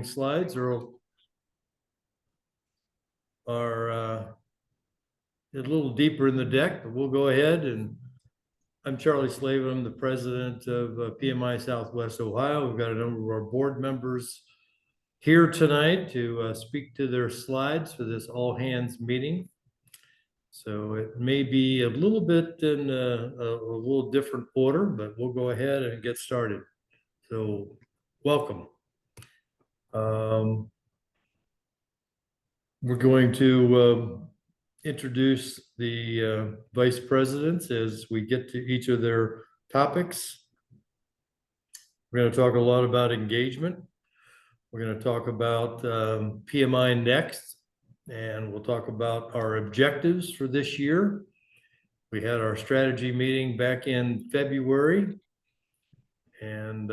following slides are a little deeper in the deck, but we'll go ahead. And I'm Charlie Slavin. I'm the president of PMI Southwest Ohio. We've got a number of our board members here tonight to speak to their slides for this all hands meeting. So it may be a little bit in a little different order, but we'll go ahead and get started. So welcome. We're going to introduce the vice presidents as we get to each of their topics. We're going to talk a lot about engagement. We're going to talk about PMI next, and we'll talk about our objectives for this year. We had our strategy meeting back in February, and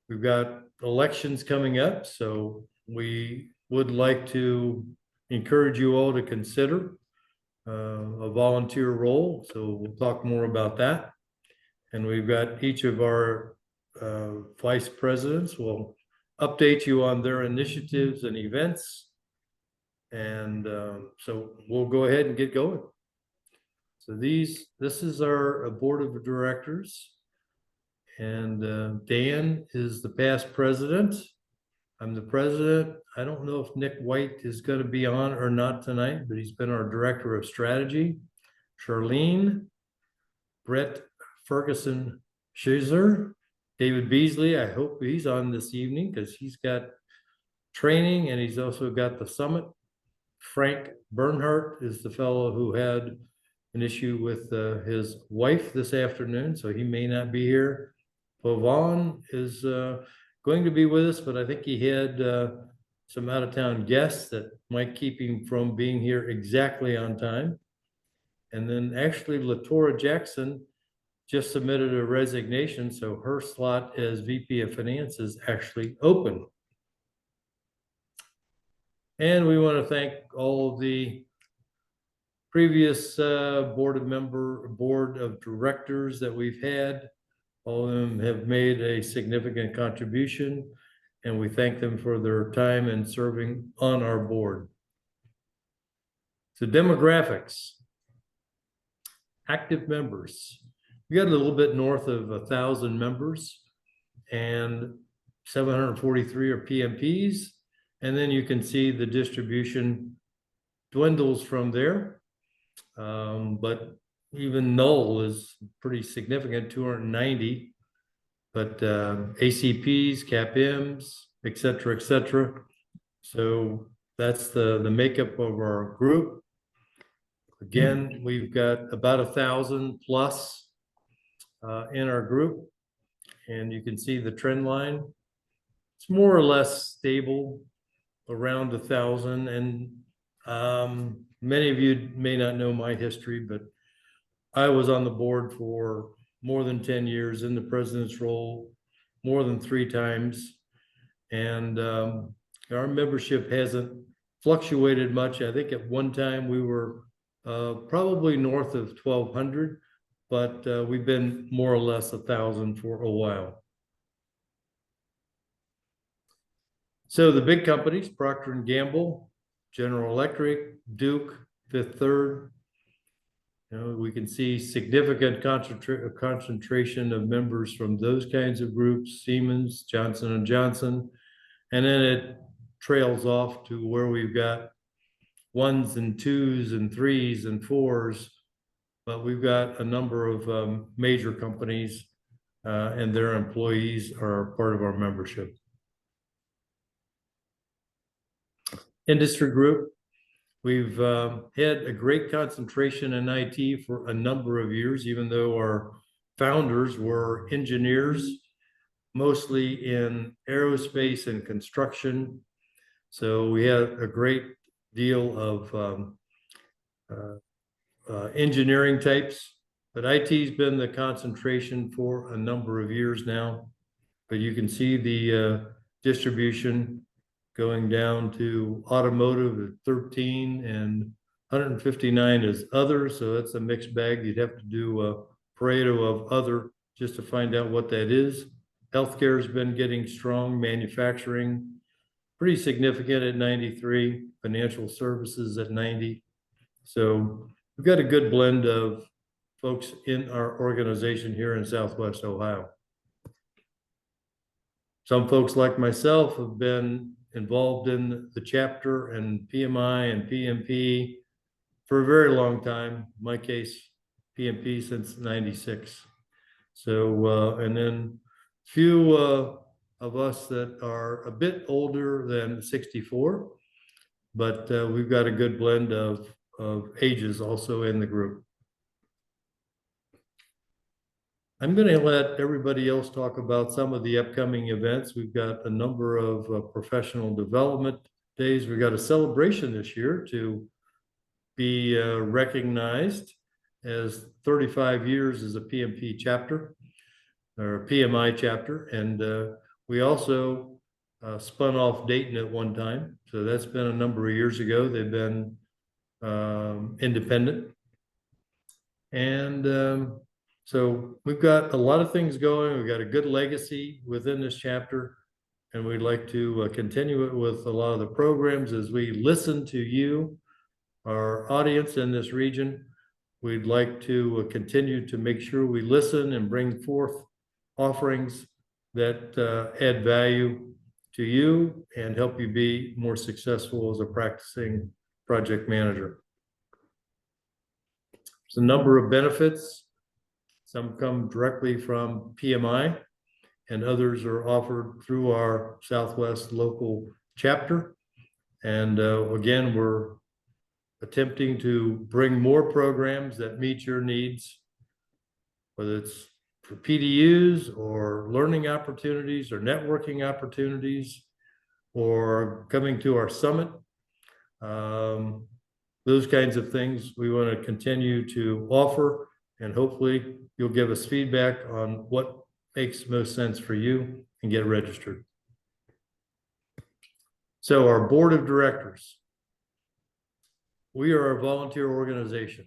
we've got elections coming up, so we would like to encourage you all to consider a volunteer role. So we'll talk more about that. And we've got each of our vice presidents will update you on their initiatives and events. And so we'll go ahead and get going. So this is our board of directors. And Dan is the past president. I'm the president. I don't know if Nick White is going to be on or not tonight, but he's been our director of strategy. Charlene, Brett Ferguson Schizer, David Beasley. I hope he's on this evening because he's got training and he's also got the summit. Frank Bernhardt is the fellow who had an issue with his wife this afternoon, so he may not be here. Vaughn is going to be with us, but I think he had some out-of-town guests that might keep him from being here exactly on time. And then actually LaTora Jackson just submitted a resignation, so her slot as VP of Finance is actually open. And we want to thank all of the previous board of directors that we've had. All of them have made a significant contribution, and we thank them for their time and serving on our board. So demographics, active members. We got a little bit north of 1,000 members, and 743 are PMPs. And then you can see the distribution dwindles from there. But even null is pretty significant, 290, but ACPs, CAPMs, et cetera, so that's the makeup of our group. Again, we've got about 1,000 plus in our group, and you can see the trend line. It's more or less stable around 1,000, and many of you may not know my history, but I was on the board for more than 10 years in the president's role, more than 3 times. And our membership hasn't fluctuated much. I think at one time we were probably north of 1,200, but we've been more or less 1,000 for a while. So the big companies, Procter & Gamble, General Electric, Duke, Fifth Third. You know, we can see significant concentration of members from those kinds of groups, Siemens, Johnson & Johnson, and then it trails off to where we've got 1s and 2s and 3s and 4s, but we've got a number of major companies and their employees are part of our membership. Industry group. We've had a great concentration in IT for a number of years, even though our founders were engineers, mostly in aerospace and construction. So we had a great deal of engineering types, but IT's been the concentration for a number of years now. But you can see the distribution going down to automotive at 13 and 159 is other. So that's a mixed bag. You'd have to do a Pareto of other just to find out what that is. Healthcare has been getting strong, manufacturing pretty significant at 93, financial services at 90. So we've got a good blend of folks in our organization here in Southwest Ohio. Some folks like myself have been involved in the chapter and PMI and PMP for a very long time. In my case, PMP since 96. So, and then few of us that are a bit older than 64, but we've got a good blend of ages also in the group. I'm going to let everybody else talk about some of the upcoming events. We've got a number of professional development days. We've got a celebration this year to be recognized as 35 years as a PMP chapter or PMI chapter. And we also spun off Dayton at one time. So that's been a number of years ago. They've been independent. And so we've got a lot of things going. We've got a good legacy within this chapter, and we'd like to continue it with a lot of the programs as we listen to you, our audience in this region. We'd like to continue to make sure we listen and bring forth offerings that add value to you and help you be more successful as a practicing project manager. There's a number of benefits. Some come directly from PMI, and others are offered through our Southwest local chapter. And again, we're attempting to bring more programs that meet your needs, whether it's for PDUs or learning opportunities or networking opportunities or coming to our summit. Those kinds of things we want to continue to offer, and hopefully you'll give us feedback on what makes most sense for you and get registered. So our board of directors, we are a volunteer organization.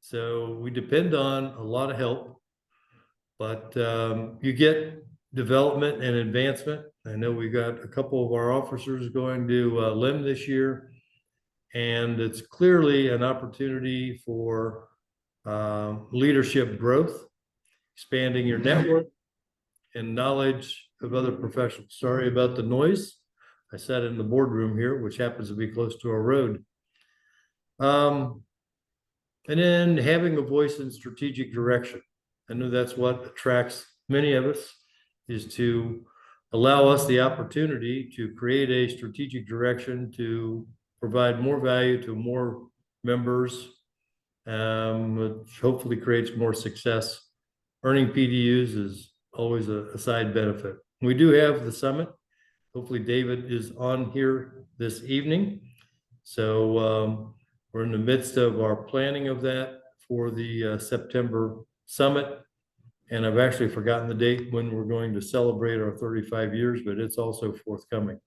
So we depend on a lot of help, but you get development and advancement. I know we got a couple of our officers going to LIM this year, and it's clearly an opportunity for leadership growth, expanding your network and knowledge of other professionals. Sorry about the noise. I sat in the boardroom here, which happens to be close to our road. And then having a voice in strategic direction. I know that's what attracts many of us, is to allow us the opportunity to create a strategic direction to provide more value to more members, which hopefully creates more success. Earning PDUs is always a side benefit. We do have the summit. Hopefully David is on here this evening. So we're in the midst of our planning of that for the September summit. And I've actually forgotten the date when we're going to celebrate our 35 years, but it's also forthcoming.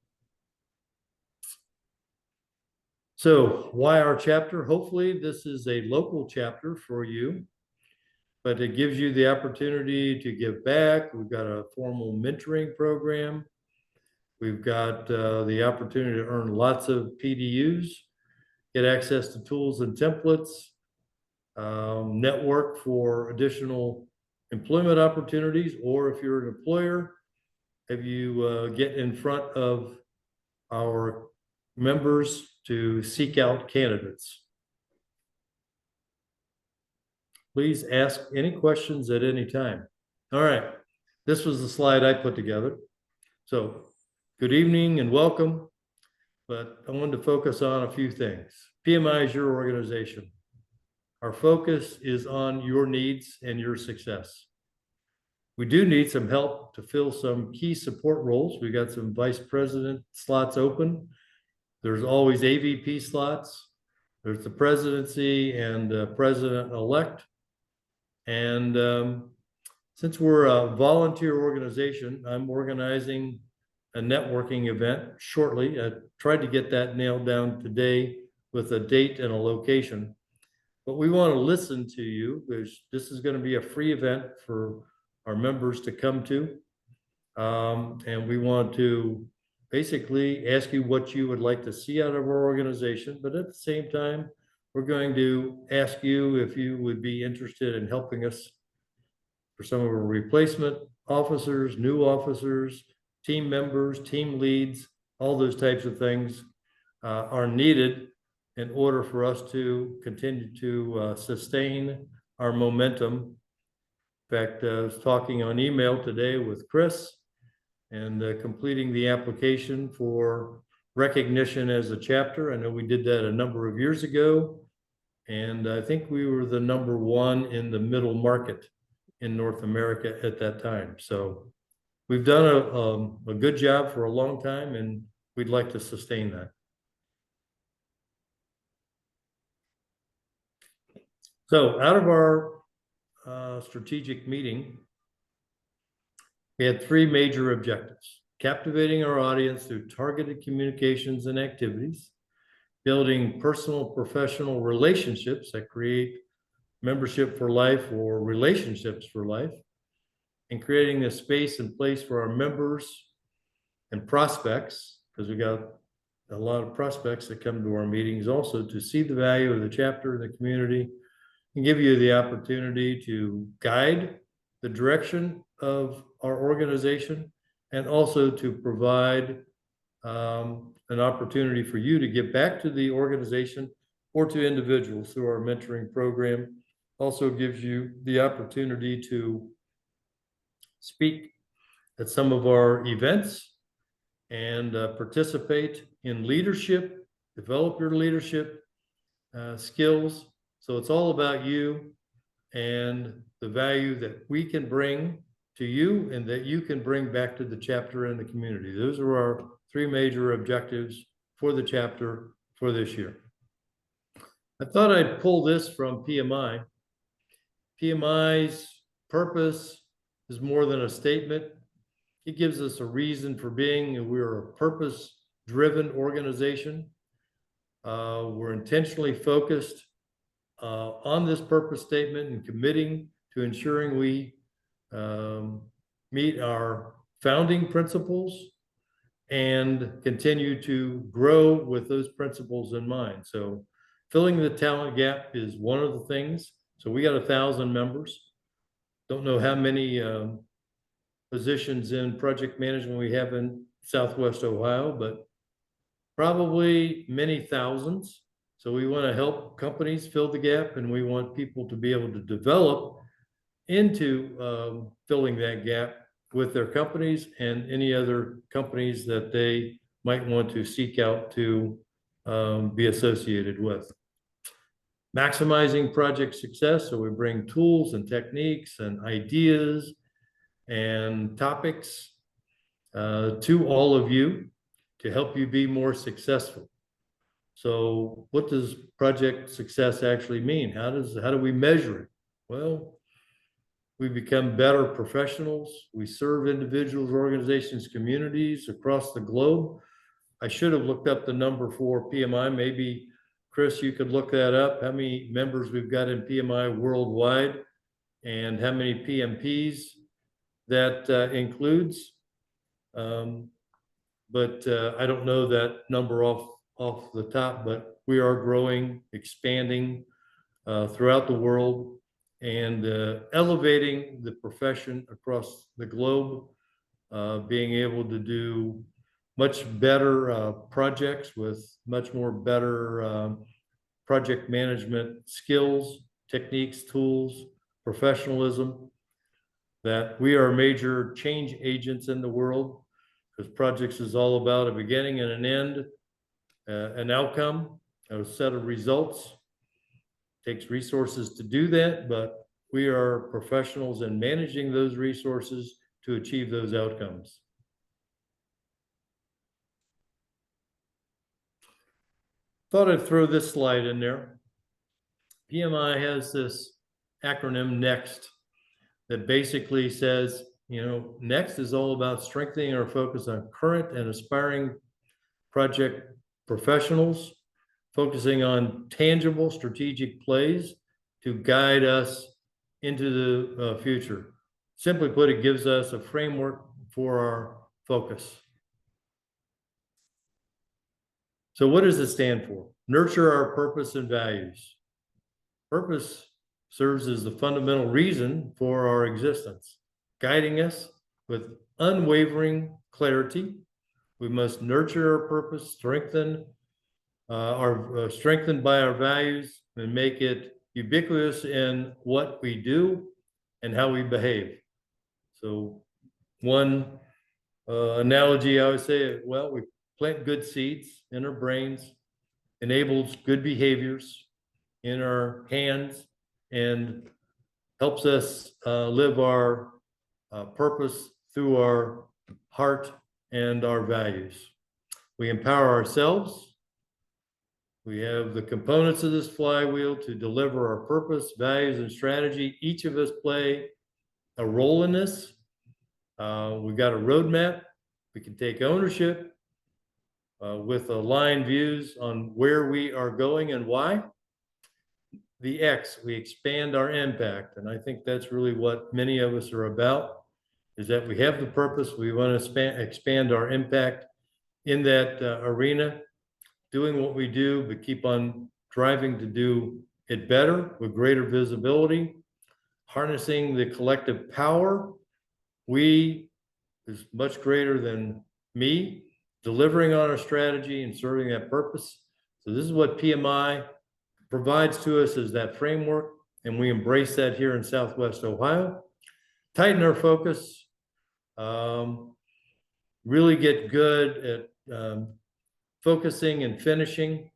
So why our chapter? Hopefully this is a local chapter for you, but it gives you the opportunity to give back. We've got a formal mentoring program. We've got the opportunity to earn lots of PDUs, get access to tools and templates, network for additional employment opportunities, or if you're an employer, have you get in front of our members to seek out candidates. Please ask any questions at any time. All right, this was the slide I put together. So good evening and welcome, but I wanted to focus on a few things. PMI is your organization. Our focus is on your needs and your success. We do need some help to fill some key support roles. We got some vice president slots open. There's always AVP slots. There's the presidency and president-elect. And since we're a volunteer organization, I'm organizing a networking event shortly. I tried to get that nailed down today with a date and a location. But we want to listen to you, because this is going to be a free event for our members to come to. And we want to basically ask you what you would like to see out of our organization, but at the same time, we're going to ask you if you would be interested in helping us for some of our replacement officers, new officers, team members, team leads, all those types of things are needed in order for us to continue to sustain our momentum. In fact, I was talking on email today with Chris and completing the application for recognition as a chapter. I know we did that a number of years ago, and I think we were the #1 in the middle market in North America at that time. So we've done a good job for a long time, and we'd like to sustain that. So out of our strategic meeting, we had 3 major objectives: captivating our audience through targeted communications and activities, building personal professional relationships that create membership for life or relationships for life, and creating a space and place for our members and prospects, because we got a lot of prospects that come to our meetings also, to see the value of the chapter in the community and give you the opportunity to guide the direction of our organization, and also to provide an opportunity for you to give back to the organization or to individuals through our mentoring program. Also gives you the opportunity to speak at some of our events and participate in leadership, develop your leadership skills. So it's all about you and the value that we can bring to you and that you can bring back to the chapter and the community. Those are our 3 major objectives for the chapter for this year. I thought I'd pull this from PMI. PMI's purpose is more than a statement. It gives us a reason for being, and we're a purpose-driven organization. We're intentionally focused on this purpose statement and committing to ensuring we meet our founding principles and continue to grow with those principles in mind. So filling the talent gap is one of the things. So we got 1,000 members. Don't know how many positions in project management we have in Southwest Ohio, but probably many thousands. So we want to help companies fill the gap, and we want people to be able to develop into filling that gap with their companies and any other companies that they might want to seek out to be associated with. Maximizing project success. So we bring tools and techniques and ideas and topics to all of you to help you be more successful. So what does project success actually mean? How do we measure it? Well, we become better professionals. We serve individuals, organizations, communities across the globe. I should have looked up the number for PMI. Maybe Chris, you could look that up, how many members we've got in PMI worldwide and how many PMPs that includes. But I don't know that number off the top, but we are growing, expanding throughout the world, and elevating the profession across the globe, being able to do much better projects with much more better project management skills, techniques, tools, professionalism, that we are major change agents in the world, because projects is all about a beginning and an end, an outcome, a set of results. Takes resources to do that, but we are professionals in managing those resources to achieve those outcomes. Thought I'd throw this slide in there. PMI has this acronym NEXT that basically says, NEXT is all about strengthening our focus on current and aspiring project professionals, focusing on tangible strategic plays to guide us into the future. Simply put, it gives us a framework for our focus. So what does it stand for? Nurture our purpose and values. Purpose serves as the fundamental reason for our existence, guiding us with unwavering clarity. We must nurture our purpose, strengthened by our values, and make it ubiquitous in what we do and how we behave. So one analogy I would say, well, we plant good seeds in our brains, enables good behaviors in our hands, and helps us live our purpose through our heart and our values. We empower ourselves. We have the components of this flywheel to deliver our purpose, values, and strategy. Each of us play a role in this. We've got a roadmap. We can take ownership with aligned views on where we are going and why. The X, we expand our impact. And I think that's really what many of us are about, is that we have the purpose. We want to expand our impact in that arena, doing what we do, but keep on driving to do it better with greater visibility, harnessing the collective power. We is much greater than me, delivering on our strategy and serving that purpose. So this is what PMI provides to us as that framework, and we embrace that here in Southwest Ohio. Tighten our focus, really get good at focusing and finishing,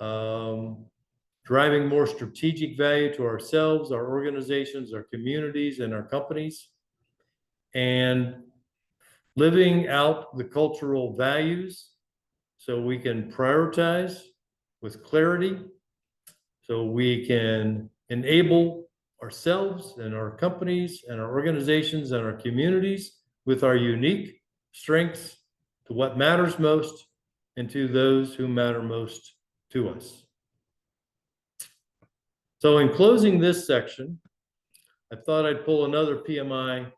driving more strategic value to ourselves, our organizations, our communities, and our companies, and living out the cultural values so we can prioritize with clarity, so we can enable ourselves and our companies and our organizations and our communities with our unique strengths to what matters most and to those who matter most to us. So in closing this section, I thought I'd pull another PMI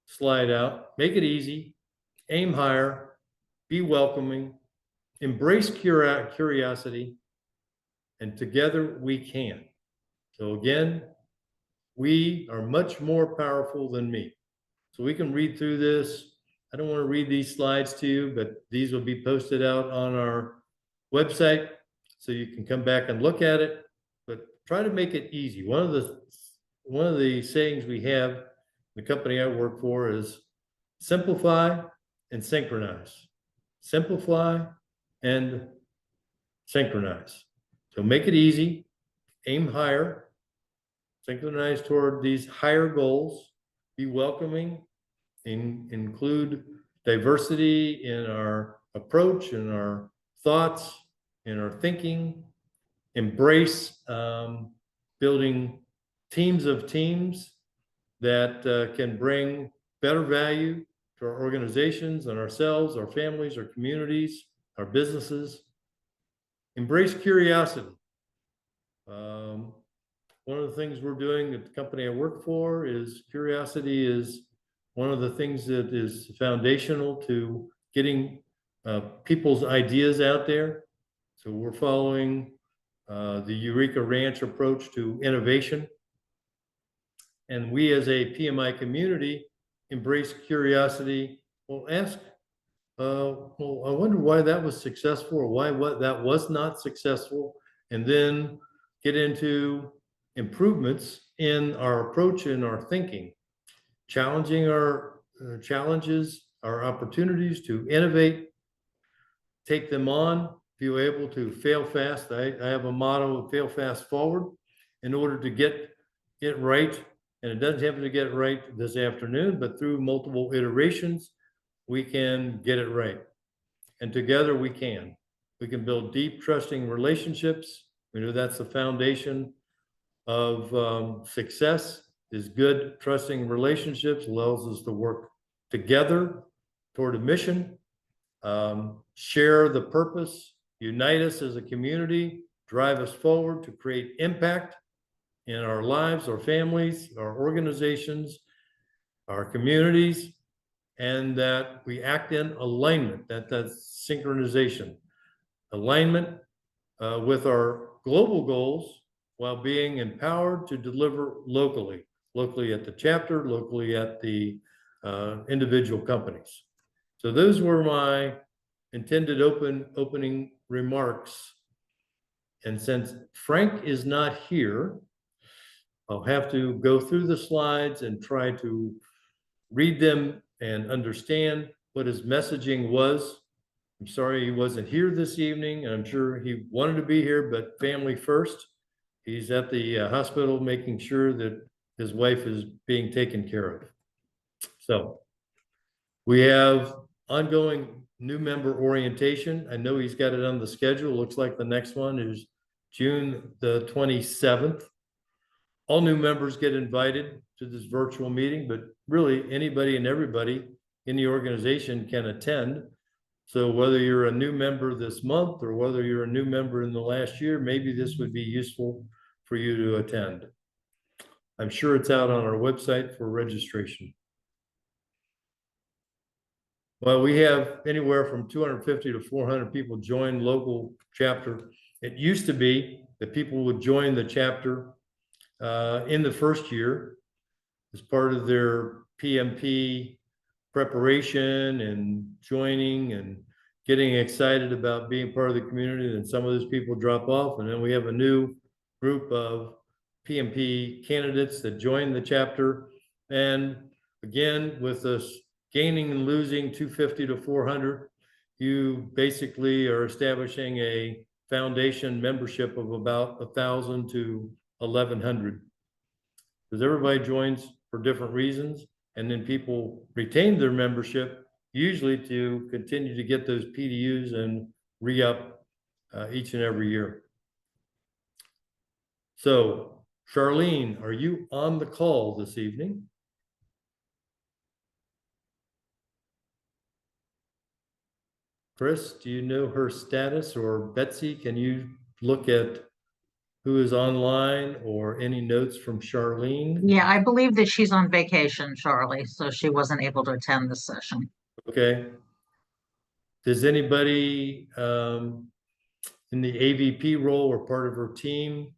slide out. Make it easy, aim higher, be welcoming, embrace curiosity, and together we can. So again, we are much more powerful than me. So we can read through this. I don't want to read these slides to you, but these will be posted out on our website so you can come back and look at it, but try to make it easy. One of the sayings we have, the company I work for, is simplify and synchronize. Simplify and synchronize. So make it easy, aim higher, synchronize toward these higher goals, be welcoming, include diversity in our approach, in our thoughts, in our thinking, embrace building teams of teams that can bring better value to our organizations and ourselves, our families, our communities, our businesses. Embrace curiosity. One of the things we're doing at the company I work for is curiosity is one of the things that is foundational to getting people's ideas out there. So we're following the Eureka Ranch approach to innovation. And we as a PMI community embrace curiosity. Well, ask, well, I wonder why that was successful or why that was not successful, and then get into improvements in our approach and our thinking, challenging our challenges, our opportunities to innovate, take them on, be able to fail fast. I have a motto of fail fast forward in order to get it right. And it doesn't have to get it right this afternoon, but through multiple iterations, we can get it right. And together we can. We can build deep, trusting relationships. We know that's the foundation of success, is good, trusting relationships, allows us to work together toward a mission, share the purpose, unite us as a community, drive us forward to create impact in our lives, our families, our organizations, our communities, and that we act in alignment, that's synchronization, alignment with our global goals while being empowered to deliver locally at the chapter, locally at the individual companies. So those were my intended opening remarks. And since Frank is not here, I'll have to go through the slides and try to read them and understand what his messaging was. I'm sorry he wasn't here this evening, and I'm sure he wanted to be here, but family first. He's at the hospital making sure that his wife is being taken care of. So we have ongoing new member orientation. I know he's got it on the schedule. Looks like the next one is June the 27th. All new members get invited to this virtual meeting, but really anybody and everybody in the organization can attend. So whether you're a new member this month or whether you're a new member in the last year, maybe this would be useful for you to attend. I'm sure it's out on our website for registration. Well, we have anywhere from 250 to 400 people join local chapter. It used to be that people would join the chapter in the first year as part of their PMP preparation and joining and getting excited about being part of the community. And some of those people drop off, and then we have a new group of PMP candidates that join the chapter. And again, with us gaining and losing 250 to 400, you basically are establishing a foundation membership of about 1,000 to 1,100. Because everybody joins for different reasons, and then people retain their membership usually to continue to get those PDUs and re-up each and every year. So Charlene, are you on the call this evening? Chris, do you know her status? Or Betsy, can you look at who is online or any notes from Charlene? Yeah, I believe that she's on vacation, Charlie, so she wasn't able to attend the session. Okay. Does anybody in the AVP role or part of her team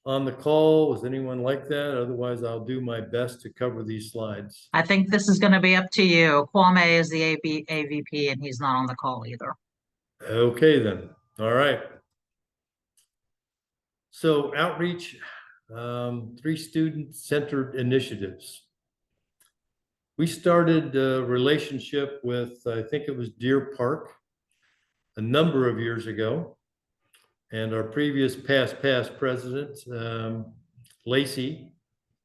on the call? Was anyone like that? Otherwise, I'll do my best to cover these slides. I think this is going to be up to you. Kwame is the AVP, and he's not on the call either. Okay, then. All right. So outreach, 3 student-centered initiatives. We started a relationship with, I think it was Deer Park, a number of years ago. And our previous past president, Lacey,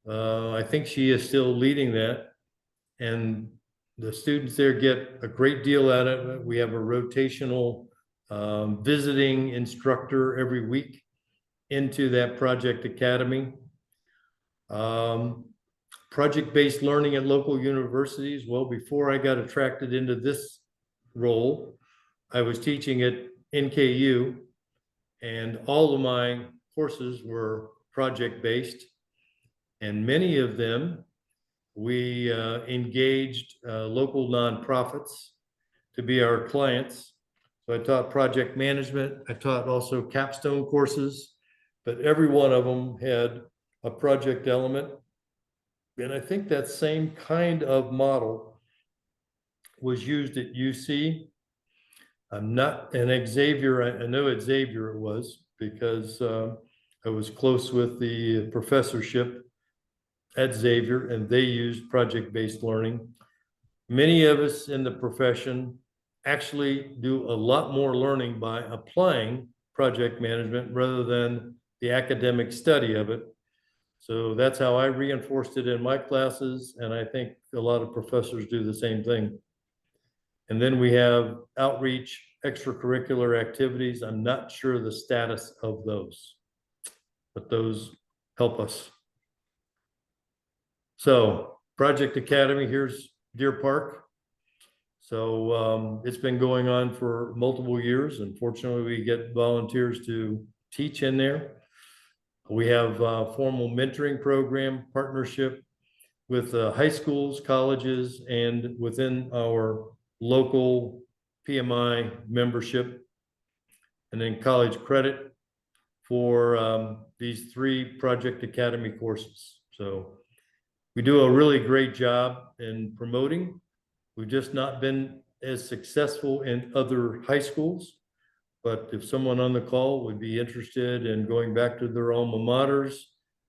I think she is still leading that. And the students there get a great deal out of it. We have a rotational visiting instructor every week into that project academy. Project-based learning at local universities. Well, before I got attracted into this role, I was teaching at NKU, and all of my courses were project-based, and many of them we engaged local nonprofits to be our clients. So I taught project management. I taught also capstone courses, but every one of them had a project element. And I think that same kind of model was used at UC. I'm not an Xavier. I know at Xavier it was because I was close with the professorship at Xavier, and they used project-based learning. Many of us in the profession actually do a lot more learning by applying project management rather than the academic study of it. So that's how I reinforced it in my classes, and I think a lot of professors do the same thing. And then we have outreach, extracurricular activities. I'm not sure the status of those, but those help us. So Project Academy, here's Deer Park. So it's been going on for multiple years. Unfortunately, we get volunteers to teach in there. We have a formal mentoring program, partnership, with high schools, colleges, and within our local PMI membership, and then college credit for these 3 Project Academy courses. So we do a really great job in promoting. We've just not been as successful in other high schools. But if someone on the call would be interested in going back to their alma maters,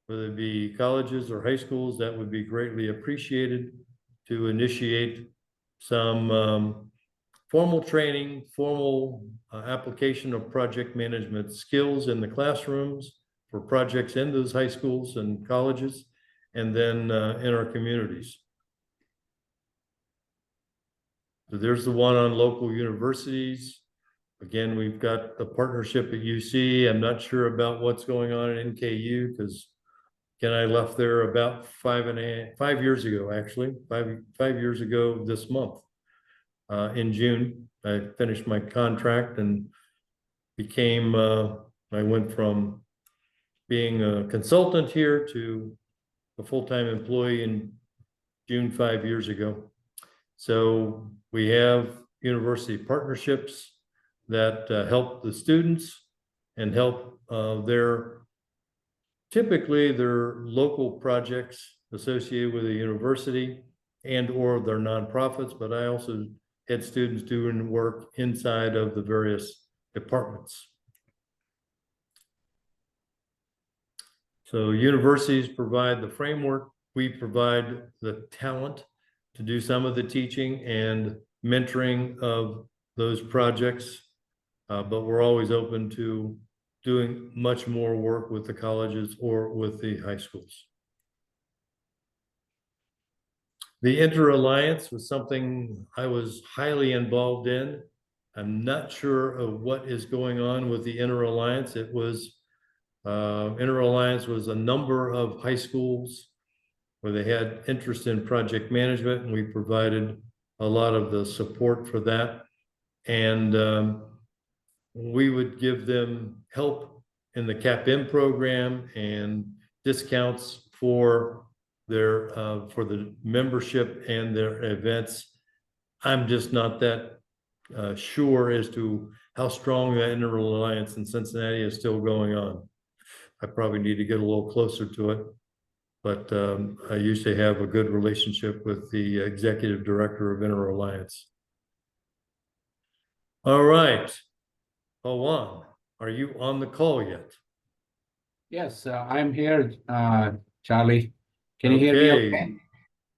whether it be colleges or high schools, that would be greatly appreciated to initiate some formal training, formal application of project management skills in the classrooms for projects in those high schools and colleges, and then in our communities. So there's the one on local universities. Again, we've got the partnership at UC. I'm not sure about what's going on at NKU because again, I left there about 5 years ago, actually, five years ago this month. In June, I finished my contract and became, I went from being a consultant here to a full-time employee in June 5 years ago. So we have university partnerships that help the students and help typically their local projects associated with a university and or their nonprofits, but I also had students doing work inside of the various departments. So universities provide the framework, we provide the talent to do some of the teaching and mentoring of those projects, but we're always open to doing much more work with the colleges or with the high schools. The Inter-Alliance was something I was highly involved in. I'm not sure of what is going on with the Inter-Alliance. It was, Inter-Alliance was a number of high schools where they had interest in project management, and we provided a lot of the support for that. And we would give them help in the CAPM program and discounts for their for the membership and their events. I'm just not that sure as to how strong that Inter-Alliance in Cincinnati is still going on. I probably need to get a little closer to it, but I used to have a good relationship with the executive director of Inter-Alliance. All right, Juan, are you on the call yet? Yes, I'm here, Charlie. Can you hear me okay?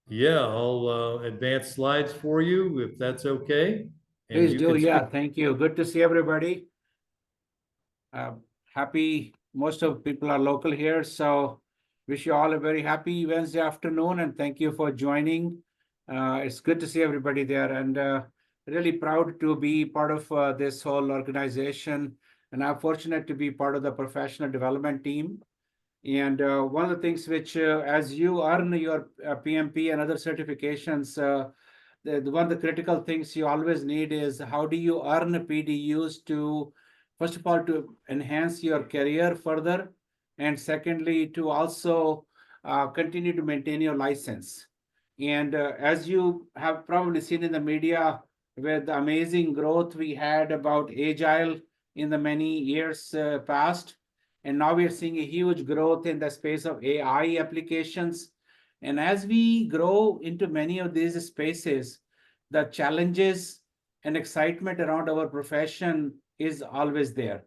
Yeah, I'll advance slides for you if that's okay. And Please do, yeah, thank you. Good to see everybody. Happy, most of people are local here, so wish you all a very happy Wednesday afternoon and thank you for joining. It's good to see everybody there and really proud to be part of this whole organization. And I'm fortunate to be part of the professional development team. And one of the things which, as you earn your PMP and other certifications, one of the critical things you always need is how do you earn PDUs to, first of all, to enhance your career further, and secondly, to also continue to maintain your license. And as you have probably seen in the media, with the amazing growth we had about Agile in the many years past, and now we are seeing a huge growth in the space of AI applications. And as we grow into many of these spaces, the challenges and excitement around our profession is always there.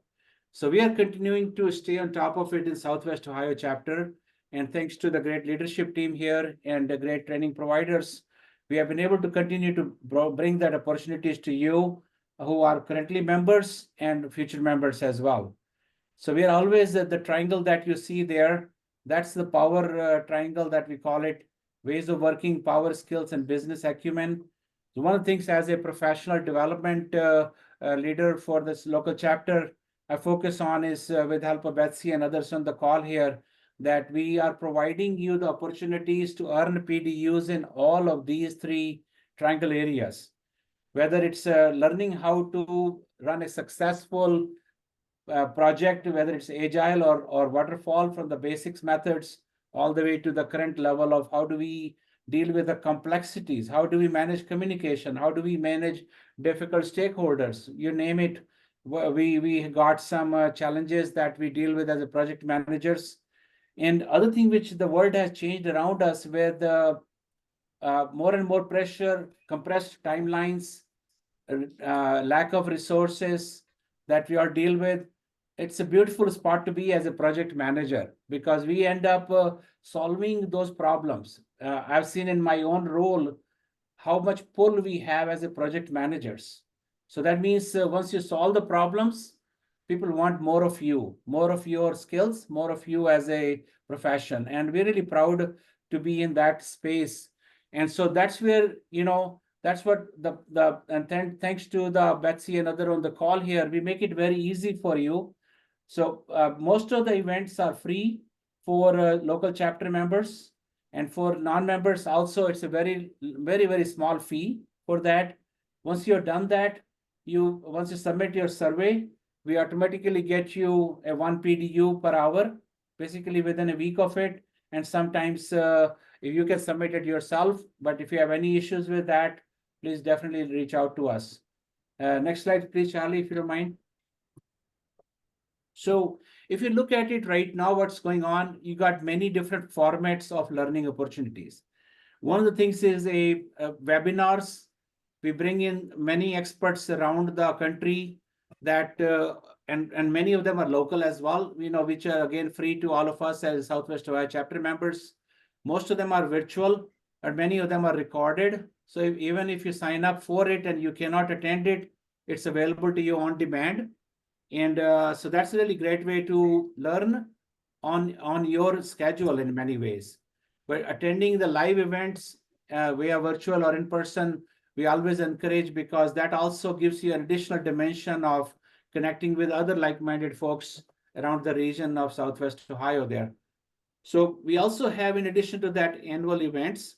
So we are continuing to stay on top of it in Southwest Ohio chapter. And thanks to the great leadership team here and the great training providers, we have been able to continue to bring that opportunities to you who are currently members and future members as well. So we are always at the triangle that you see there. That's the power triangle that we call it, ways of working, power, skills, and business acumen. So one of the things as a professional development leader for this local chapter, I focus on is with help of Betsy and others on the call here, that we are providing you the opportunities to earn PDUs in all of these 3 triangle areas, whether it's learning how to run a successful project, whether it's agile or waterfall, from the basics methods all the way to the current level of how do we deal with the complexities? How do we manage communication? How do we manage difficult stakeholders? You name it. We got some challenges that we deal with as a project managers. And other thing which the world has changed around us, where the more and more pressure, compressed timelines, lack of resources that we all deal with. It's a beautiful spot to be as a project manager, because we end up solving those problems. I've seen in my own role how much pull we have as a project managers. So that means once you solve the problems, people want more of you, more of your skills, more of you as a profession. And we're really proud to be in that space. And so that's where, that's what and thanks to the Betsy and other on the call here, we make it very easy for you. So most of the events are free for local chapter members, and for non-members also, it's a very, very, very small fee for that. Once you're done that, once you submit your survey, we automatically get you a 1 PDU per hour, basically within a week of it. And sometimes if you can submit it yourself, but if you have any issues with that, please definitely reach out to us. Next slide, please, Charlie, if you don't mind. So if you look at it right now, what's going on, you got many different formats of learning opportunities. One of the things is webinars. We bring in many experts around the country that, and many of them are local as well, which are again free to all of us as Southwest Ohio chapter members. Most of them are virtual, and many of them are recorded. So even if you sign up for it and you cannot attend it, it's available to you on demand. And so that's a really great way to learn on your schedule in many ways. But attending the live events via virtual or in person, we always encourage, because that also gives you an additional dimension of connecting with other like-minded folks around the region of Southwest Ohio there. So we also have, in addition to that, annual events.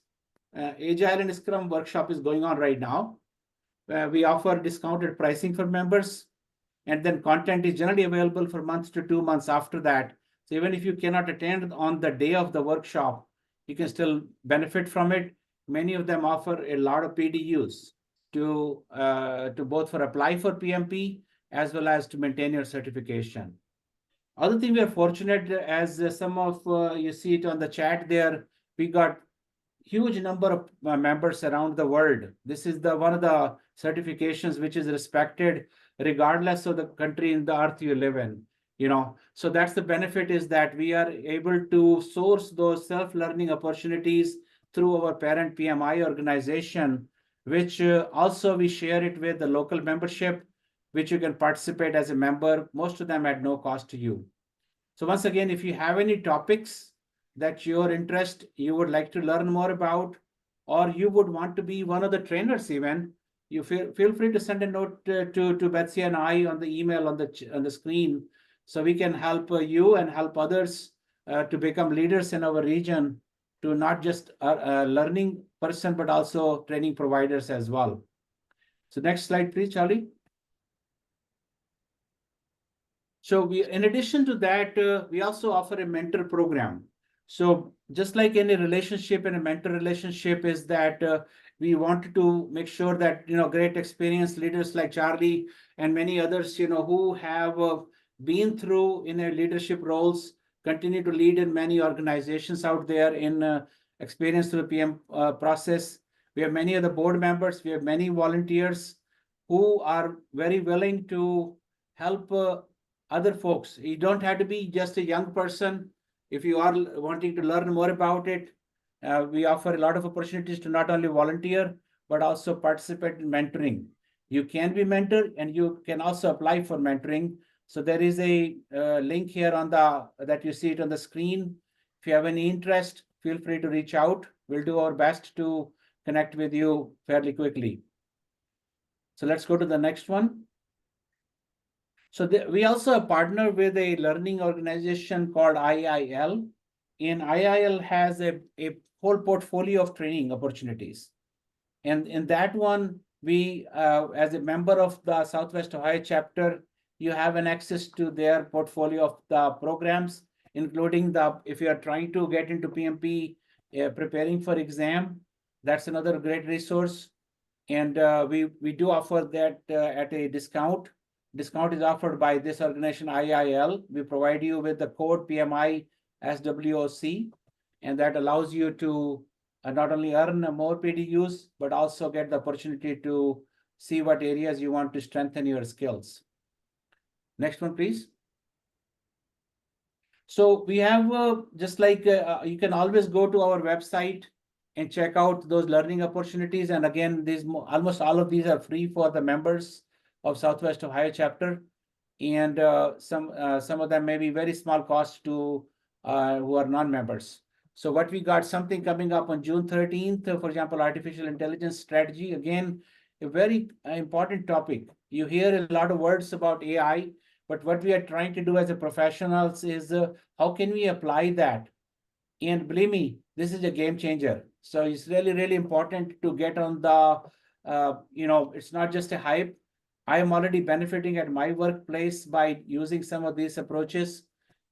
Agile and Scrum workshop is going on right now. We offer discounted pricing for members, and then content is generally available for months to 2 months after that. So even if you cannot attend on the day of the workshop, you can still benefit from it. Many of them offer a lot of PDUs to both for apply for PMP as well as to maintain your certification. Other thing, we are fortunate, as some of you see it on the chat there, we got huge number of members around the world. This is one of the certifications which is respected regardless of the country in the earth you live in. So that's the benefit, is that we are able to source those self-learning opportunities through our parent PMI organization, which also we share it with the local membership, which you can participate as a member, most of them at no cost to you. So once again, if you have any topics that your interest, you would like to learn more about, or you would want to be one of the trainers even, you feel free to send a note to Betsy and I on the email on the screen, so we can help you and help others to become leaders in our region, to not just a learning person, but also training providers as well. So next slide, please, Charlie. So in addition to that, we also offer a mentor program. So just like any relationship, and a mentor relationship is that we wanted to make sure that, great experienced leaders like Charlie and many others, who have been through in their leadership roles, continue to lead in many organizations out there in experience through the PM process. We have many of the board members, we have many volunteers who are very willing to help other folks. You don't have to be just a young person. If you are wanting to learn more about it, we offer a lot of opportunities to not only volunteer, but also participate in mentoring. You can be mentored, and you can also apply for mentoring. So there is a link here that you see it on the screen. If you have any interest, feel free to reach out. We'll do our best to connect with you fairly quickly. So let's go to the next one. So we also partner with a learning organization called IIL, and IIL has a whole portfolio of training opportunities. And in that one, we, as a member of the Southwest Ohio chapter, you have an access to their portfolio of the programs, including if you are trying to get into PMP preparing for exam. That's another great resource. And we do offer that at a discount. Discount is offered by this organization, IIL. We provide you with the code PMISWOC, and that allows you to not only earn more PDUs, but also get the opportunity to see what areas you want to strengthen your skills. Next one, please. So we have just like you can always go to our website and check out those learning opportunities. And again, these almost all of these are free for the members of Southwest Ohio chapter, and some of them may be very small cost to who are non-members. So what we got something coming up on June 13th, for example, artificial intelligence strategy. Again, a very important topic. You hear a lot of words about AI, but what we are trying to do as a professionals is how can we apply that? And believe me, this is a game changer. So it's really, really important to get on the, it's not just a hype. I am already benefiting at my workplace by using some of these approaches.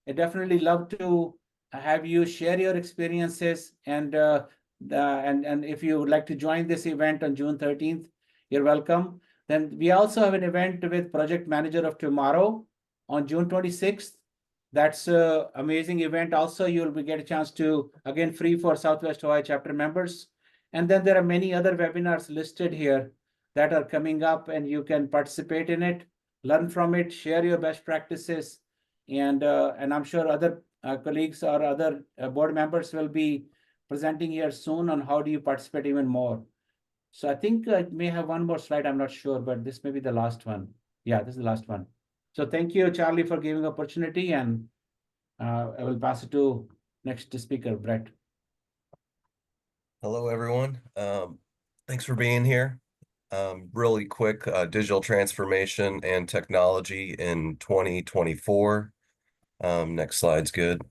I definitely love to have you share your experiences, and if you would like to join this event on June 13th, you're welcome. Then we also have an event with Project Manager of Tomorrow on June 26th. That's an amazing event. Also, you'll get a chance to, again, free for Southwest Ohio chapter members. And then there are many other webinars listed here that are coming up, and you can participate in it, learn from it, share your best practices. And I'm sure other colleagues or other board members will be presenting here soon on how do you participate even more. So I think I may have one more slide. I'm not sure, but this may be the last one. Yeah, this is the last one. So thank you, Charlie, for giving opportunity, and I will pass it to next speaker, Brett. Hello, everyone. Thanks for being here. Really quick, digital transformation and technology in 2024. Next slide's good.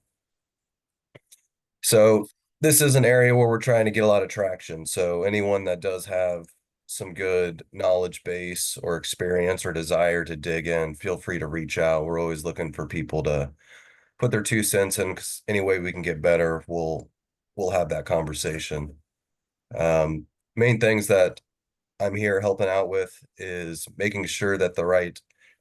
So this is an area where we're trying to get a lot of traction. So anyone that does have some good knowledge base or experience or desire to dig in, feel free to reach out. We're always looking for people to put their 2 cents in, because any way we can get better, we'll have that conversation. Main things that I'm here helping out with is making sure that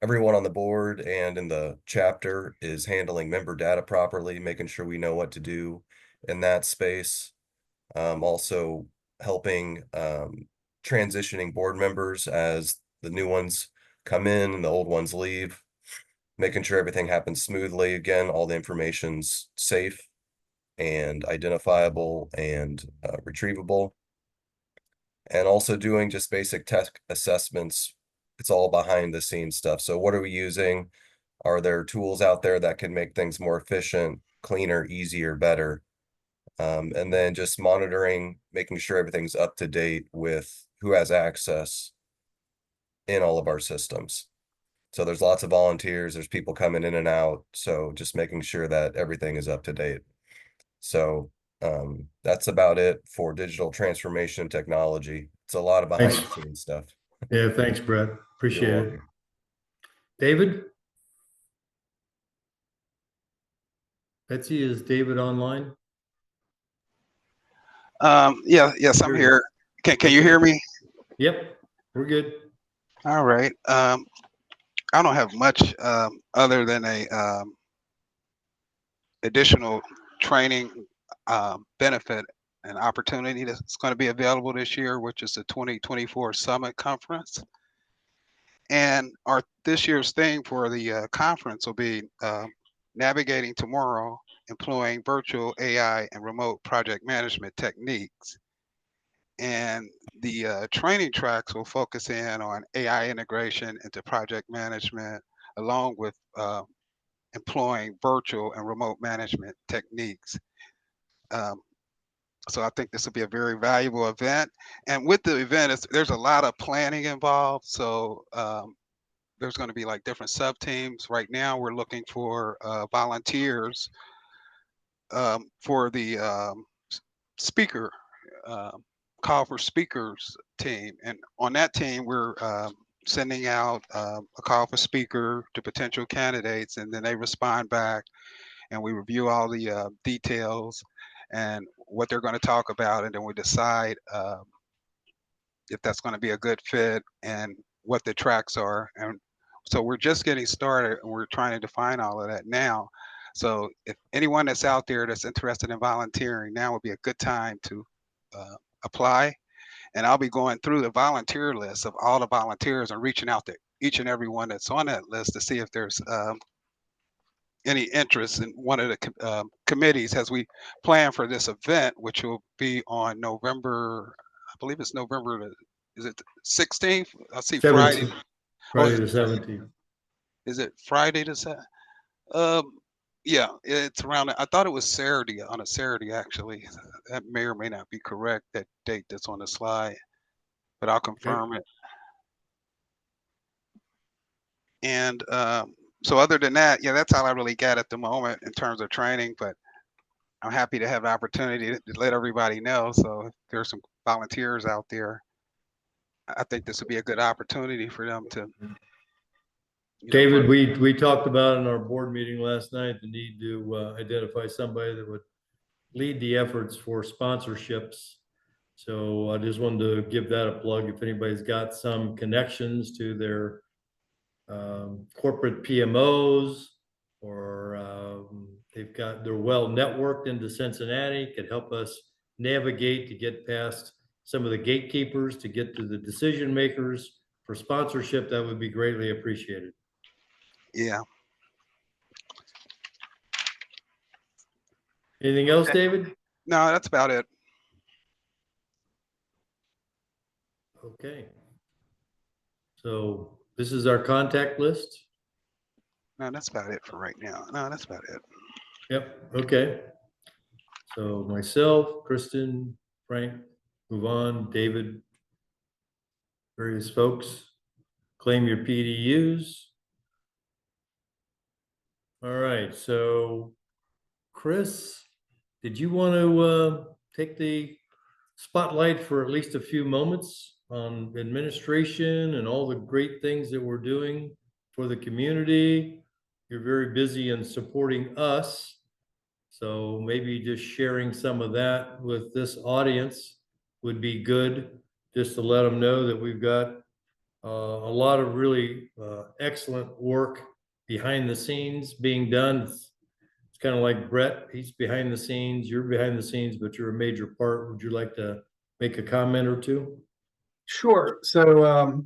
everyone on the board and in the chapter is handling member data properly, making sure we know what to do in that space. Also helping transitioning board members as the new ones come in and the old ones leave, making sure everything happens smoothly. Again, all the information's safe and identifiable and retrievable. And also doing just basic tech assessments. It's all behind the scenes stuff. So what are we using? Are there tools out there that can make things more efficient, cleaner, easier, better? And then just monitoring, making sure everything's up to date with who has access in all of our systems. So there's lots of volunteers, there's people coming in and out. So just making sure that everything is up to date. So that's about it for digital transformation technology. It's a lot of behind the scenes stuff. Yeah, thanks, Brett. Appreciate it. David? Betsy, is David online? Yes, I'm here. Can you hear me? Yep, we're good. All right. I don't have much other than a additional training benefit and opportunity that's going to be available this year, which is the 2024 Summit Conference. And this year's theme for the conference will be Navigating Tomorrow, Employing Virtual AI and Remote Project Management Techniques. And the training tracks will focus in on AI integration into project management, along with employing virtual and remote management techniques. So I think this will be a very valuable event. And with the event, there's a lot of planning involved. So there's going to be like different sub teams. Right now, we're looking for volunteers for the speaker call for speakers team. And on that team, we're sending out a call for speaker to potential candidates, and then they respond back and we review all the details. And what they're going to talk about, and then we decide if that's going to be a good fit and what the tracks are. And so we're just getting started, and we're trying to define all of that now. So if anyone that's out there that's interested in volunteering, now would be a good time to apply. And I'll be going through the volunteer list of all the volunteers and reaching out to each and every one that's on that list to see if there's any interest in one of the committees as we plan for this event, which will be on November, I believe it's November, is it 16th? I see Friday. 17th. Friday the 17th. Is it Friday the 7th? Yeah, it's around, I thought it was Saturday, on a Saturday, actually. That may or may not be correct, that date that's on the slide, but I'll confirm it. And so other than that, yeah, that's all I really got at the moment in terms of training, but I'm happy to have the opportunity to let everybody know. So if there's some volunteers out there, I think this would be a good opportunity for them to. David, we talked about in our board meeting last night, the need to identify somebody that would lead the efforts for sponsorships. So I just wanted to give that a plug. If anybody's got some connections to their corporate PMOs, or they're well networked into Cincinnati, could help us navigate to get past some of the gatekeepers to get to the decision makers for sponsorship, that would be greatly appreciated. Yeah. Anything else, David? No, that's about it. Okay. So this is our contact list. No, that's about it for right now. No, that's about it. Yep. Okay. So myself, Kristen, Frank, move on, David, various folks, claim your PDUs. All right. So Chris, did you want to take the spotlight for at least a few moments on administration and all the great things that we're doing for the community? You're very busy in supporting us. So maybe just sharing some of that with this audience would be good, just to let them know that we've got a lot of really excellent work behind the scenes being done. It's kind of like Brett, he's behind the scenes, you're behind the scenes, but you're a major part. Would you like to make a comment or two? Sure. So,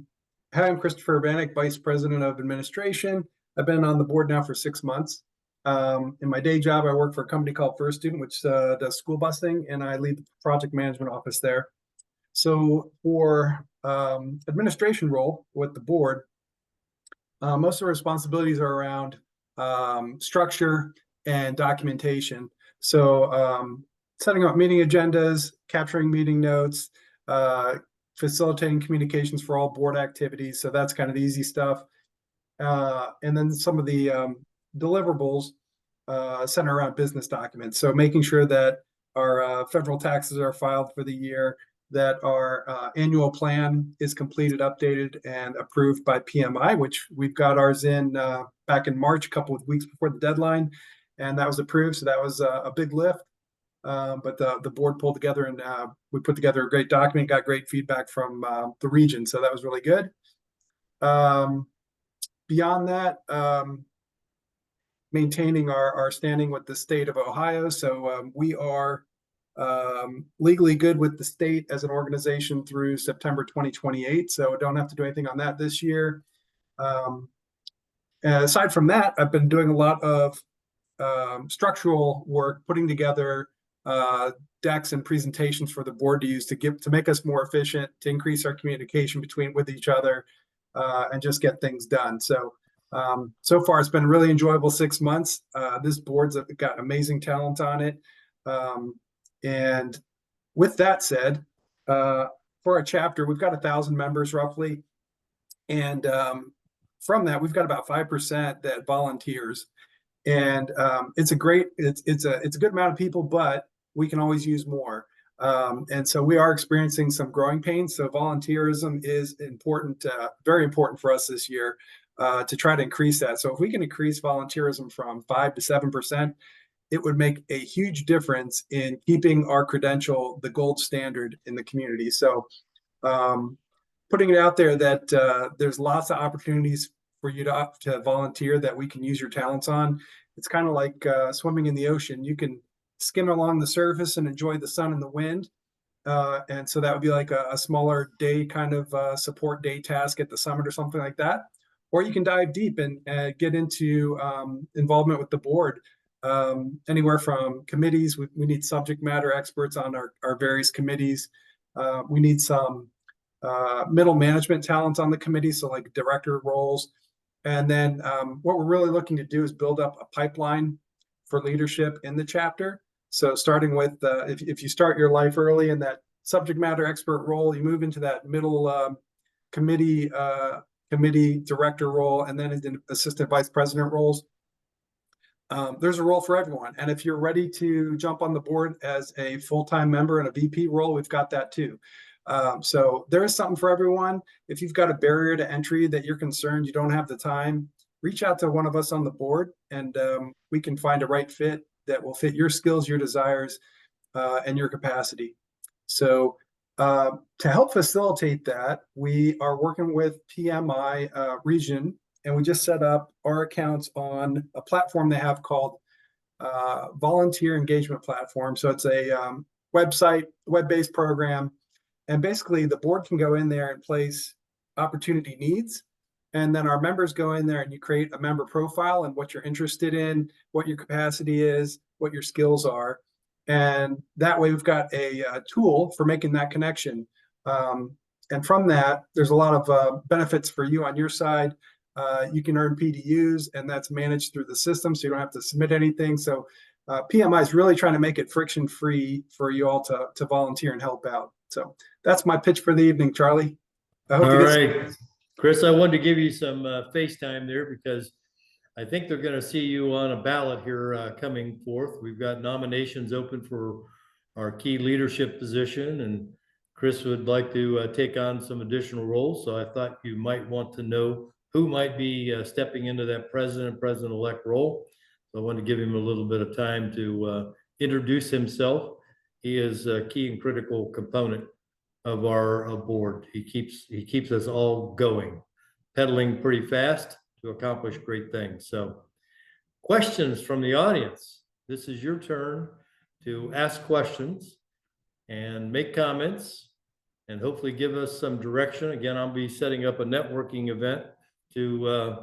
hi, I'm Christopher Vanek, Vice President of Administration. I've been on the board now for 6 months. In my day job, I work for a company called First Student, which does school busing, and I lead the project management office there. So for administration role with the board, most of the responsibilities are around structure and documentation. So setting up meeting agendas, capturing meeting notes, facilitating communications for all board activities. So that's kind of the easy stuff. And then some of the deliverables center around business documents. So making sure that our federal taxes are filed for the year, that our annual plan is completed, updated, and approved by PMI, which we've got ours in back in March, a couple of weeks before the deadline, and that was approved. So that was a big lift. But the board pulled together, and we put together a great document, got great feedback from the region. So that was really good. Beyond that, maintaining our standing with the state of Ohio. So we are legally good with the state as an organization through September 2028. So don't have to do anything on that this year. Aside from that, I've been doing a lot of structural work, putting together decks and presentations for the board to use to make us more efficient, to increase our communication with each other, and just get things done. So so far it's been a really enjoyable 6 months. This board's got amazing talent on it. And with that said, for our chapter, we've got 1,000 members roughly. And from that, we've got about 5% that volunteers. And it's a good amount of people, but we can always use more. And so we are experiencing some growing pains. So volunteerism is important, very important for us this year to try to increase that. So if we can increase volunteerism from 5 to 7%, it would make a huge difference in keeping our credential the gold standard in the community. So putting it out there that there's lots of opportunities for you to volunteer that we can use your talents on. It's kind of like swimming in the ocean. You can skim along the surface and enjoy the sun and the wind. And so that would be like a smaller day kind of support day task at the summit or something like that. Or you can dive deep and get into involvement with the board. Anywhere from committees, we need subject matter experts on our various committees. We need some middle management talent on the committee, so like director roles. And then what we're really looking to do is build up a pipeline for leadership in the chapter. So starting with, if you start your life early in that subject matter expert role, you move into that middle committee director role, and then into assistant vice president roles. There's a role for everyone. And if you're ready to jump on the board as a full-time member in a VP role, we've got that too. So there is something for everyone. If you've got a barrier to entry that you're concerned you don't have the time, reach out to one of us on the board, and we can find a right fit that will fit your skills, your desires, and your capacity. So to help facilitate that, we are working with PMI region, and we just set up our accounts on a platform they have called Volunteer Engagement Platform. So it's a website, web-based program. And basically the board can go in there and place opportunity needs. And then our members go in there and you create a member profile and what you're interested in, what your capacity is, what your skills are. And that way we've got a tool for making that connection. And from that, there's a lot of benefits for you on your side. You can earn PDUs, and that's managed through the system, so you don't have to submit anything. So PMI is really trying to make it friction-free for you all to volunteer and help out. So that's my pitch for the evening, Charlie. I hope all right, Chris, I wanted to give you some FaceTime there because I think they're going to see you on a ballot here coming forth. We've got nominations open for our key leadership position, and Chris would like to take on some additional roles. So I thought you might want to know who might be stepping into that president-elect role. So I wanted to give him a little bit of time to introduce himself. He is a key and critical component of our board. He keeps us all going, pedaling pretty fast to accomplish great things. So questions from the audience. This is your turn to ask questions and make comments and hopefully give us some direction. Again, I'll be setting up a networking event to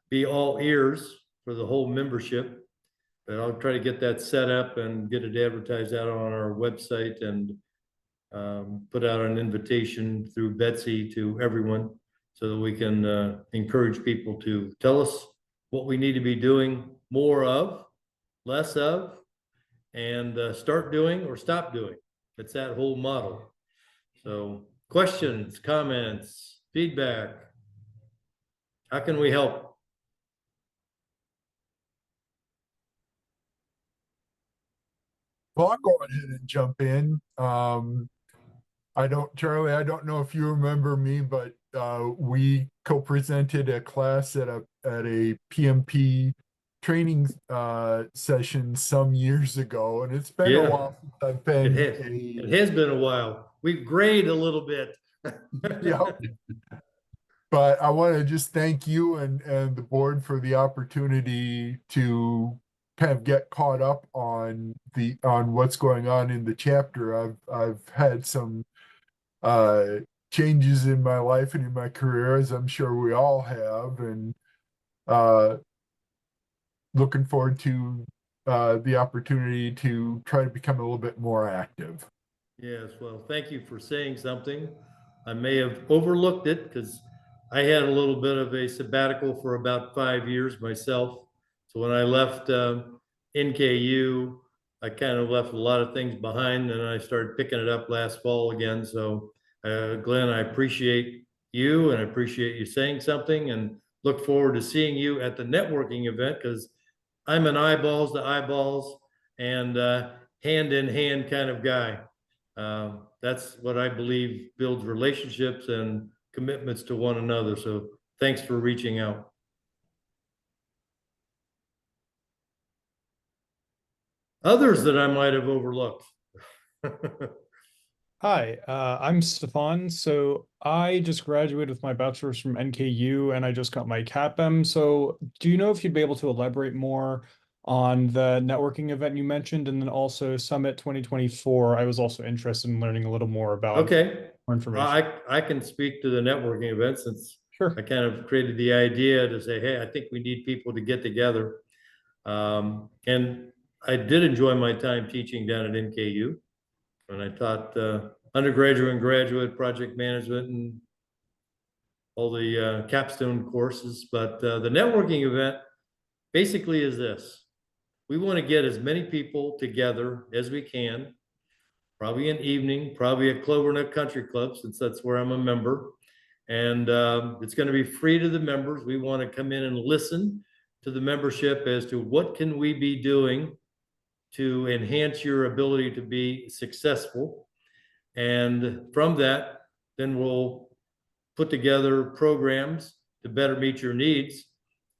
be all ears for the whole membership. But I'll try to get that set up and get it advertised out on our website and put out an invitation through Betsy to everyone so that we can encourage people to tell us what we need to be doing more of, less of, and start doing or stop doing. It's that whole model. So questions, comments, feedback. How can we help? Well, I'll go ahead and jump in. Charlie, I don't know if you remember me, but we co-presented a class at a PMP training session some years ago, and it's been a while since I've been. It has been a while. We've grayed a little bit. Yeah. But I want to just thank you and the board for the opportunity to kind of get caught up on what's going on in the chapter. I've had some changes in my life and in my career, as I'm sure we all have, and looking forward to the opportunity to try to become a little bit more active. Yes, well, thank you for saying something. I may have overlooked it because I had a little bit of a sabbatical for about 5 years myself. So when I left NKU, I kind of left a lot of things behind, and I started picking it up last fall again. So Glenn, I appreciate you, and I appreciate you saying something, and look forward to seeing you at the networking event, because I'm an eyeballs to eyeballs and hand in hand kind of guy. That's what I believe builds relationships and commitments to one another. So thanks for reaching out. others that I might have overlooked. Hi, I'm Stefan. So I just graduated with my bachelor's from NKU and I just got my CAPM. So do you know if you'd be able to elaborate more on the networking event you mentioned and then also Summit 2024? I was also interested in learning a little more about Okay, more information. I can speak to the networking event since Sure. I kind of created the idea to say, hey, I think we need people to get together. And I did enjoy my time teaching down at NKU. And I taught undergraduate and graduate project management and all the capstone courses. But the networking event basically is this. We want to get as many people together as we can, probably an evening, probably at Clovernut Country Club, since that's where I'm a member. And it's going to be free to the members. We want to come in and listen to the membership as to what can we be doing to enhance your ability to be successful. And from that, then we'll put together programs to better meet your needs.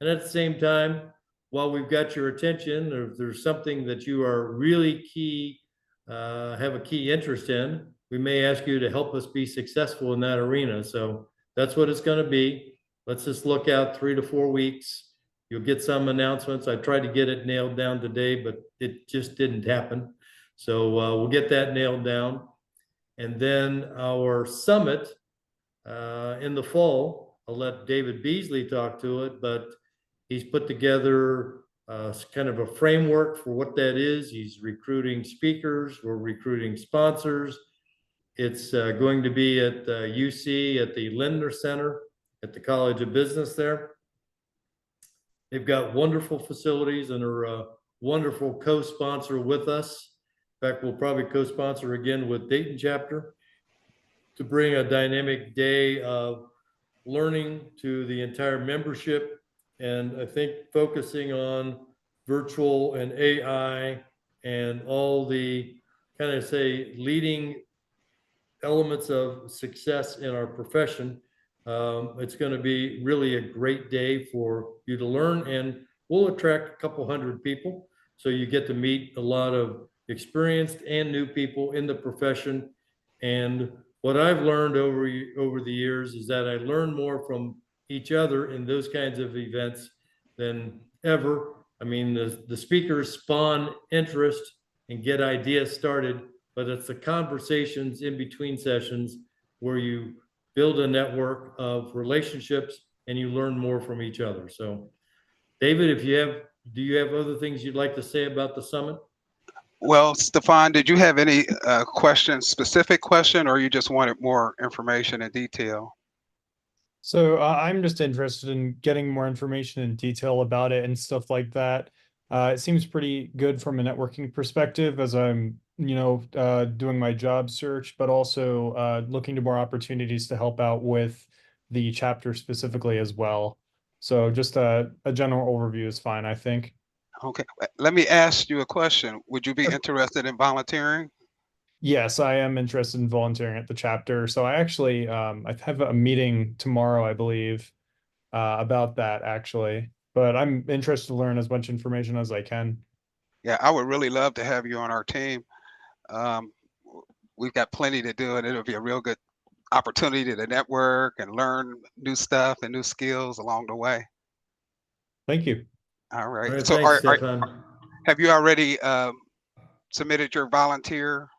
And at the same time, while we've got your attention, or if there's something that you are really key, have a key interest in, we may ask you to help us be successful in that arena. So that's what it's going to be. Let's just look out 3 to 4 weeks. You'll get some announcements. I tried to get it nailed down today, but it just didn't happen. So we'll get that nailed down. And then our summit in the fall, I'll let David Beasley talk to it, but he's put together kind of a framework for what that is. He's recruiting speakers, we're recruiting sponsors. It's going to be at UC at the Lindner Center at the College of Business there. They've got wonderful facilities and are a wonderful co-sponsor with us. In fact, we'll probably co-sponsor again with Dayton chapter to bring a dynamic day of learning to the entire membership. And I think focusing on virtual and AI and all the kind of say leading elements of success in our profession. It's going to be really a great day for you to learn, and we'll attract a couple hundred people. So you get to meet a lot of experienced and new people in the profession. And what I've learned over the years is that I learn more from each other in those kinds of events than ever. I mean, the speakers spawn interest and get ideas started, but it's the conversations in between sessions where you build a network of relationships and you learn more from each other. So, David, do you have other things you'd like to say about the summit? Well, Stefan, did you have any specific question, or you just wanted more information and detail? So I'm just interested in getting more information in detail about it and stuff like that. It seems pretty good from a networking perspective as I'm, doing my job search, but also looking to more opportunities to help out with the chapter specifically as well. So just a general overview is fine, I think. Okay, let me ask you a question. Would you be interested in volunteering? Yes, I am interested in volunteering at the chapter. So I actually, I have a meeting tomorrow, I believe, about that actually. But I'm interested to learn as much information as I can. Yeah, I would really love to have you on our team. We've got plenty to do, and it'll be a real good opportunity to network and learn new stuff and new skills along the way. Thank you. All right. All right, So thanks, Stefan. have you already submitted your volunteer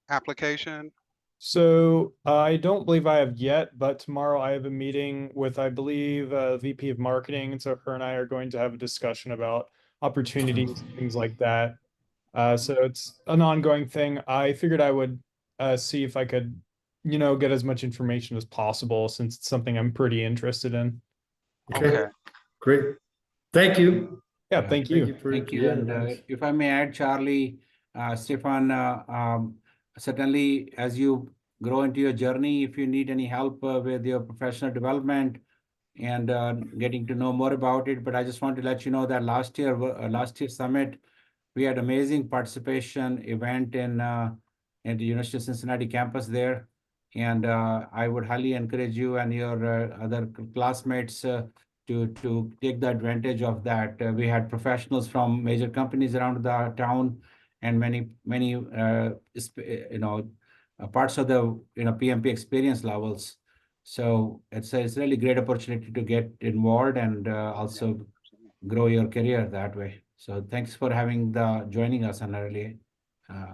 application? So I don't believe I have yet, but tomorrow I have a meeting with, I believe, VP of marketing. And so her and I are going to have a discussion about opportunities, things like that. So it's an ongoing thing. I figured I would see if I could, get as much information as possible since it's something I'm pretty interested in. Okay. Great. Thank you. Yeah, thank you. Thank you. And if I may add, Charlie, Stefan, certainly as you grow into your journey, if you need any help with your professional development and getting to know more about it, but I just want to let you know that last year summit, we had amazing participation event in the University of Cincinnati campus there. And I would highly encourage you and your other classmates to take the advantage of that. We had professionals from major companies around the town and many parts of the PMP experience levels. So it's a really great opportunity to get involved and also grow your career that way. So thanks for joining us and really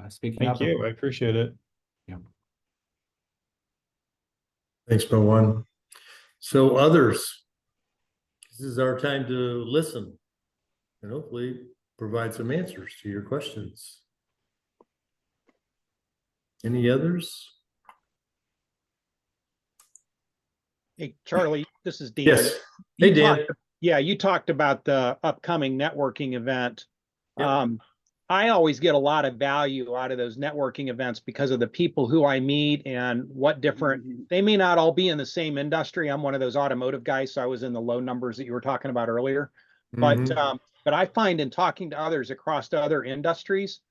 speaking up. Thank you. I appreciate it. Yeah. Thanks, Pawan. So others, this is our time to listen and hopefully provide some answers to your questions. Any others? Hey, Charlie, this is Dan. Yes. Hey, You Dan. Yeah, you talked about the upcoming networking event. Yep. I always get a lot of value out of those networking events because of the people who I meet and what different, they may not all be in the same industry. I'm one of those automotive guys, so I was in the low numbers that you were talking about earlier. Mhm. But I find in talking to others across to other industries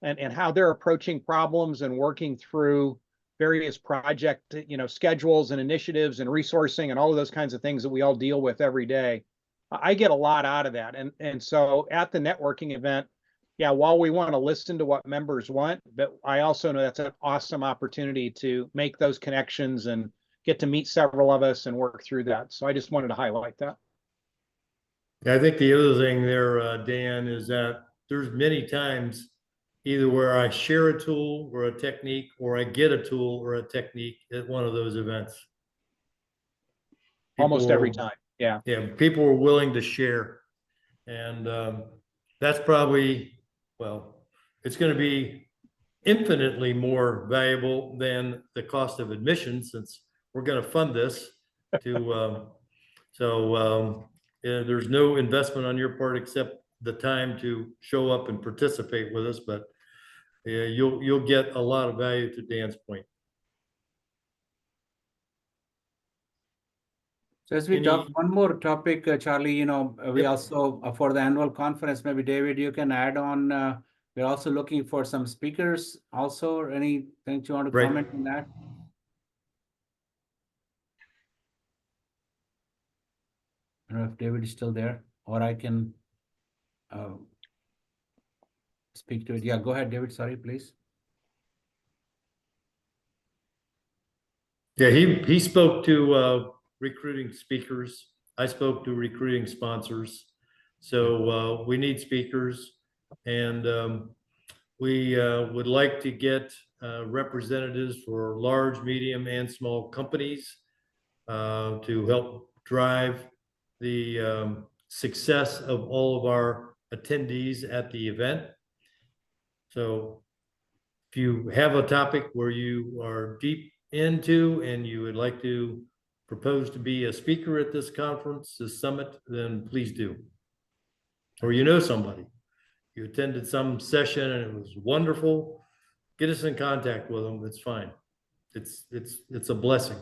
and how they're approaching problems and working through various project, schedules and initiatives and resourcing and all of those kinds of things that we all deal with every day. I get a lot out of that. And so at the networking event, yeah, while we want to listen to what members want, but I also know that's an awesome opportunity to make those connections and get to meet several of us and work through that. So I just wanted to highlight that. I think the other thing there, Dan, is that there's many times either where I share a tool or a technique, or I get a tool or a technique at one of those events. Almost every People- time. Yeah. Yeah, people are willing to share. And that's probably, well, it's going to be infinitely more valuable than the cost of admission, since we're going to fund this to, yeah, there's no investment on your part except the time to show up and participate with us, but yeah, you'll get a lot of value, to Dan's point. So as we Any- talk one more topic, Charlie, we Yep. also, for the annual conference, maybe David, you can add on, we're also looking for some speakers also, or anything you want to Right. comment on that? I don't know if David is still there, or I can speak to it. Yeah, go ahead, David. Sorry, please. Yeah, he spoke to recruiting speakers. I spoke to recruiting sponsors. So we need speakers, and we would like to get representatives for large, medium, and small companies to help drive the success of all of our attendees at the event. So if you have a topic where you are deep into and you would like to propose to be a speaker at this conference, this summit, then please do. Or you know somebody, you attended some session and it was wonderful, get us in contact with them. It's fine. It's a blessing.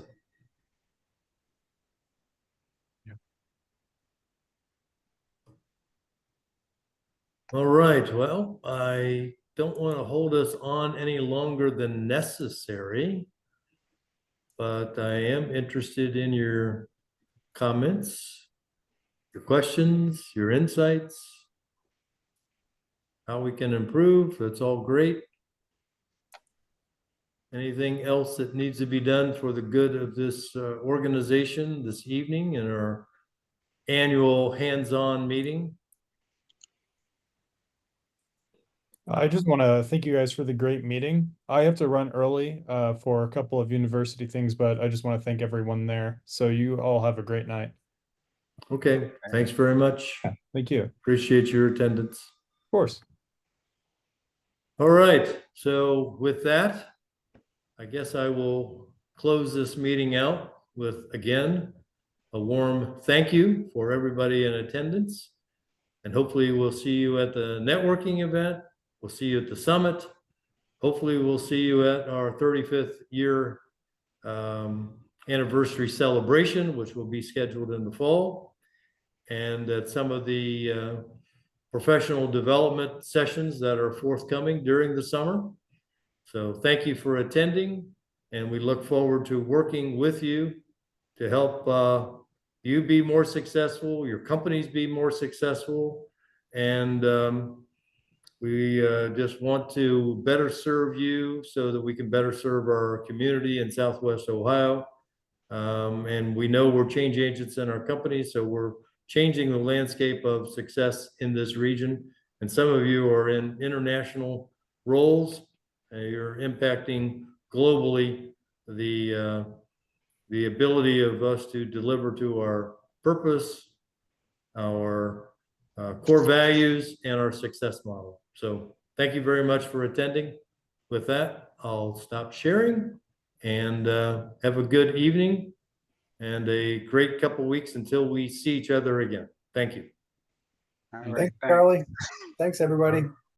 All right, well, I don't want to hold us on any longer than necessary, but I am interested in your comments, your questions, your insights, how we can improve. That's all great. Anything else that needs to be done for the good of this organization this evening in our annual hands-on meeting? I just want to thank you guys for the great meeting. I have to run early for a couple of university things, but I just want to thank everyone there. So you all have a great night. Okay, thanks very much. Thank you. Of Appreciate your attendance. course. All right, so with that, I guess I will close this meeting out with, again, a warm thank you for everybody in attendance. And hopefully we'll see you at the networking event. We'll see you at the summit. Hopefully we'll see you at our 35th year anniversary celebration, which will be scheduled in the fall. And at some of the professional development sessions that are forthcoming during the summer. So thank you for attending, and we look forward to working with you to help you be more successful, your companies be more successful, and we just want to better serve you so that we can better serve our community in Southwest Ohio. And we know we're change agents in our company, so we're changing the landscape of success in this region. And some of you are in international roles. You're impacting globally the ability of us to deliver to our purpose, our core values, and our success model. So thank you very much for attending. With that, I'll stop sharing and have a good evening and a great couple weeks until we see each other again. Thank you. All right, Thanks, thanks. Charlie. Thanks, everybody.